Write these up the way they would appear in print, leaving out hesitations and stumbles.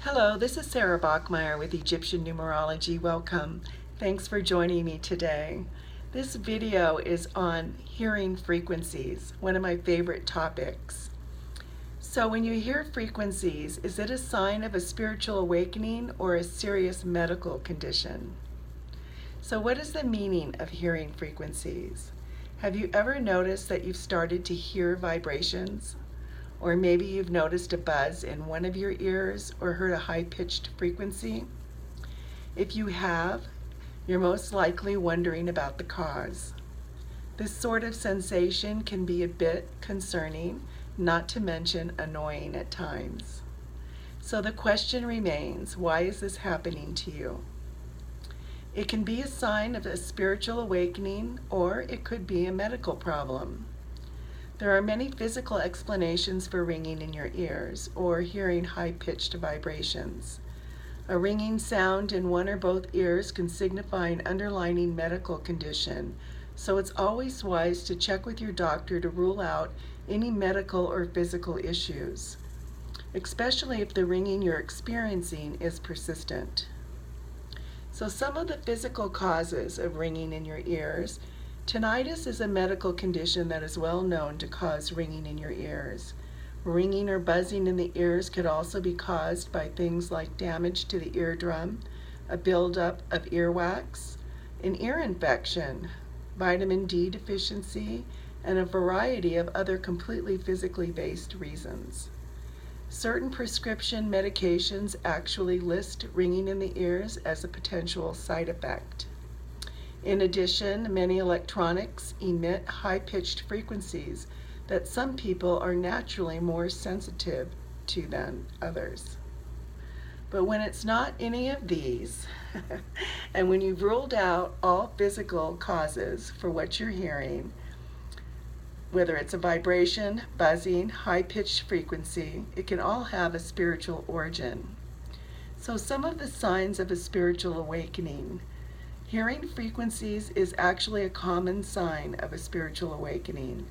Hello, this is Sara Bachmeier with Egyptian Numerology. Welcome. Thanks for joining me today. This video is on hearing frequencies, one of my favorite topics. So when you hear frequencies, is it a sign of a spiritual awakening or a serious medical condition? So what is the meaning of hearing frequencies? Have you ever noticed that you've started to hear vibrations? Or maybe you've noticed a buzz in one of your ears or heard a high-pitched frequency. If you have, you're most likely wondering about the cause. This sort of sensation can be a bit concerning, not to mention annoying at times. So the question remains, why is this happening to you? It can be a sign of a spiritual awakening, or it could be a medical problem. There are many physical explanations for ringing in your ears or hearing high-pitched vibrations. A ringing sound in one or both ears can signify an underlying medical condition, so it's always wise to check with your doctor to rule out any medical or physical issues, especially if the ringing you're experiencing is persistent. So some of the physical causes of ringing in your ears. Tinnitus is a medical condition that is well known to cause ringing in your ears. Ringing or buzzing in the ears could also be caused by things like damage to the eardrum, a buildup of earwax, an ear infection, vitamin D deficiency, and a variety of other completely physically based reasons. Certain prescription medications actually list ringing in the ears as a potential side effect. In addition, many electronics emit high-pitched frequencies that some people are naturally more sensitive to than others. But when it's not any of these, and when you've ruled out all physical causes for what you're hearing, whether it's a vibration, buzzing, high-pitched frequency, it can all have a spiritual origin. So some of the signs of a spiritual awakening. Hearing frequencies is actually a common sign of a spiritual awakening.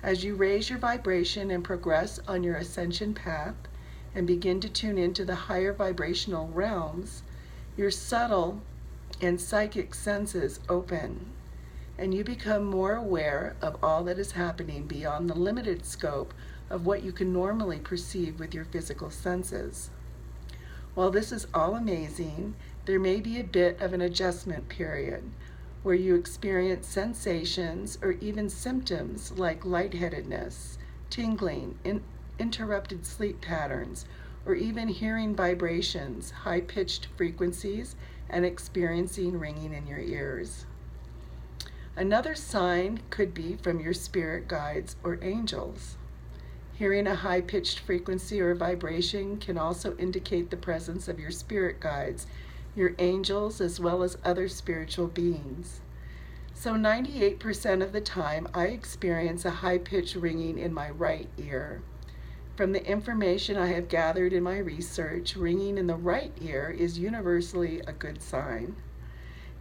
As you raise your vibration and progress on your ascension path and begin to tune into the higher vibrational realms, your subtle and psychic senses open, and you become more aware of all that is happening beyond the limited scope of what you can normally perceive with your physical senses. While this is all amazing, there may be a bit of an adjustment period where you experience sensations or even symptoms like lightheadedness, tingling, interrupted sleep patterns, or even hearing vibrations, high-pitched frequencies, and experiencing ringing in your ears. Another sign could be from your spirit guides or angels. Hearing a high-pitched frequency or vibration can also indicate the presence of your spirit guides, your angels, as well as other spiritual beings. So 98% of the time, I experience a high-pitched ringing in my right ear. From the information I have gathered in my research, ringing in the right ear is universally a good sign,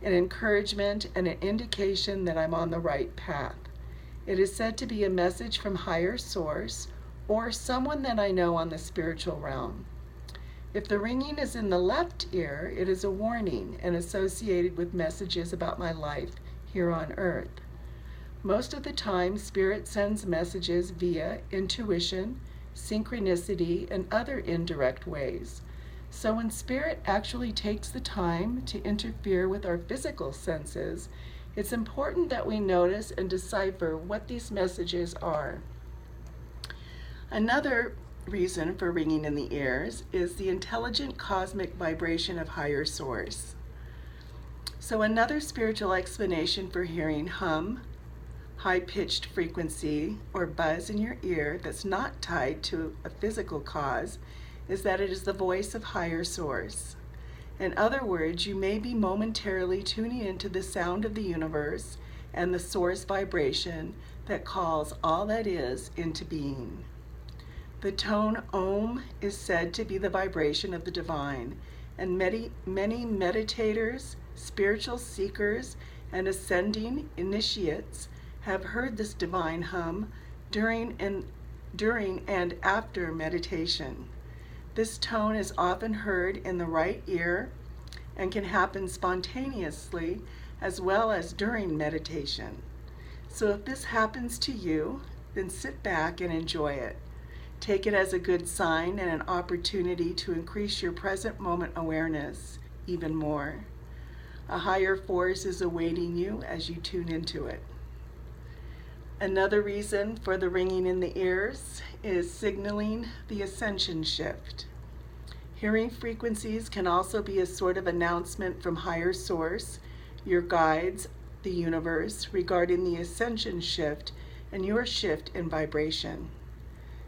an encouragement and an indication that I'm on the right path. It is said to be a message from higher source or someone that I know on the spiritual realm. If the ringing is in the left ear, it is a warning and associated with messages about my life here on earth. Most of the time, Spirit sends messages via intuition, synchronicity, and other indirect ways. So when Spirit actually takes the time to interfere with our physical senses, it's important that we notice and decipher what these messages are. Another reason for ringing in the ears is the intelligent cosmic vibration of higher source. So another spiritual explanation for hearing hum, high-pitched frequency, or buzz in your ear that's not tied to a physical cause is that it is the voice of higher source. In other words, you may be momentarily tuning into the sound of the universe and the source vibration that calls all that is into being. The tone Om is said to be the vibration of the divine, and many meditators, spiritual seekers, and ascending initiates have heard this divine hum during and after meditation. This tone is often heard in the right ear and can happen spontaneously as well as during meditation. So if this happens to you, then sit back and enjoy it. Take it as a good sign and an opportunity to increase your present moment awareness even more. A higher force is awaiting you as you tune into it. Another reason for the ringing in the ears is signaling the ascension shift. Hearing frequencies can also be a sort of announcement from higher source, your guides, the universe, regarding the ascension shift and your shift in vibration.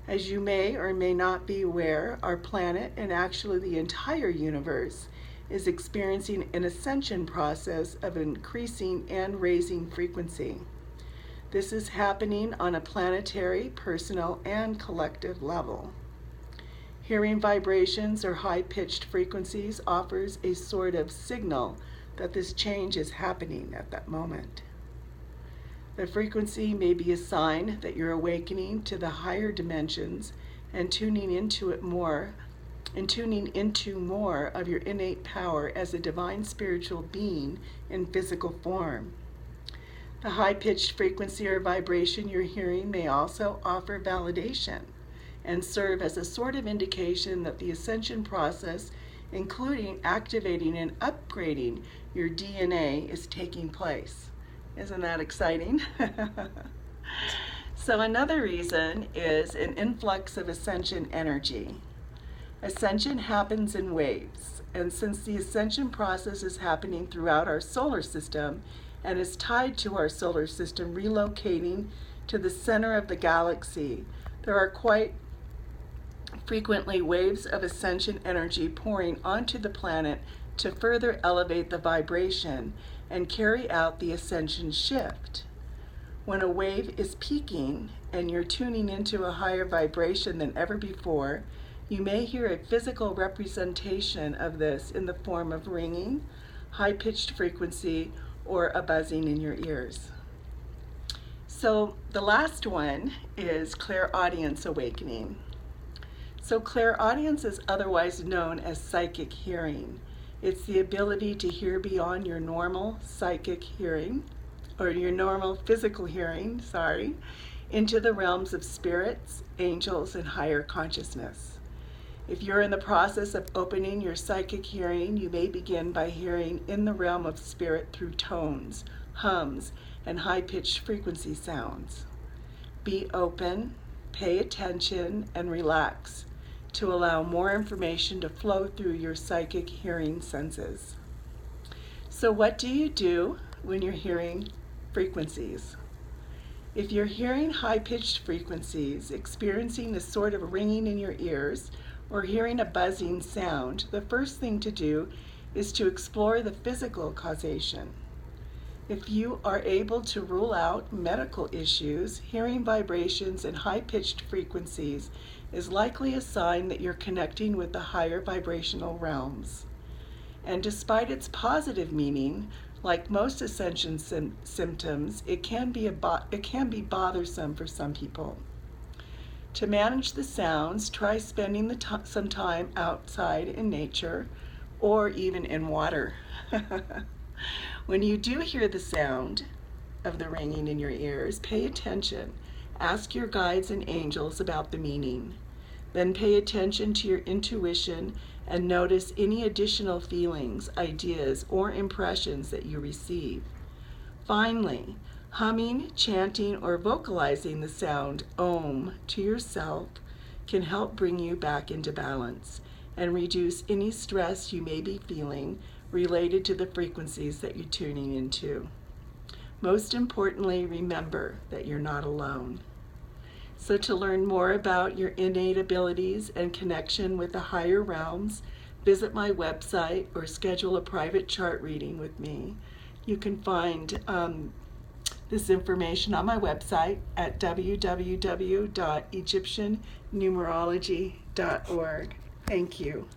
As you may or may not be aware, our planet, and actually the entire universe, is experiencing an ascension process of increasing and raising frequency. This is happening on a planetary, personal, and collective level. Hearing vibrations or high-pitched frequencies offers a sort of signal that this change is happening at that moment. The frequency may be a sign that you're awakening to the higher dimensions and tuning into more of your innate power as a divine spiritual being in physical form. The high-pitched frequency or vibration you're hearing may also offer validation and serve as a sort of indication that the ascension process, including activating and upgrading your DNA, is taking place. Isn't that exciting? So another reason is an influx of ascension energy. Ascension happens in waves, and since the ascension process is happening throughout our solar system and is tied to our solar system relocating to the center of the galaxy, there are quite frequently waves of ascension energy pouring onto the planet to further elevate the vibration and carry out the ascension shift. When a wave is peaking and you're tuning into a higher vibration than ever before, you may hear a physical representation of this in the form of ringing, high-pitched frequency, or a buzzing in your ears. So the last one is Clairaudience Awakening. So clairaudience is otherwise known as psychic hearing. It's the ability to hear beyond your normal psychic hearing, or your normal physical hearing, into the realms of spirits, angels, and higher consciousness. If you're in the process of opening your psychic hearing, you may begin by hearing in the realm of spirit through tones, hums, and high-pitched frequency sounds. Be open, pay attention, and relax to allow more information to flow through your psychic hearing senses. So what do you do when you're hearing frequencies? If you're hearing high-pitched frequencies, experiencing a sort of ringing in your ears, or hearing a buzzing sound, the first thing to do is to explore the physical causation. If you are able to rule out medical issues, hearing vibrations and high-pitched frequencies is likely a sign that you're connecting with the higher vibrational realms. And despite its positive meaning, like most ascension symptoms, it can be bothersome for some people. To manage the sounds, try spending some time outside in nature or even in water. When you do hear the sound of the ringing in your ears, pay attention. Ask your guides and angels about the meaning. Then pay attention to your intuition and notice any additional feelings, ideas, or impressions that you receive. Finally, humming, chanting, or vocalizing the sound Om to yourself can help bring you back into balance and reduce any stress you may be feeling related to the frequencies that you're tuning into. Most importantly, remember that you're not alone. So to learn more about your innate abilities and connection with the higher realms, visit my website or schedule a private chart reading with me. You can find this information on my website at www.egyptiannumerology.org. Thank you.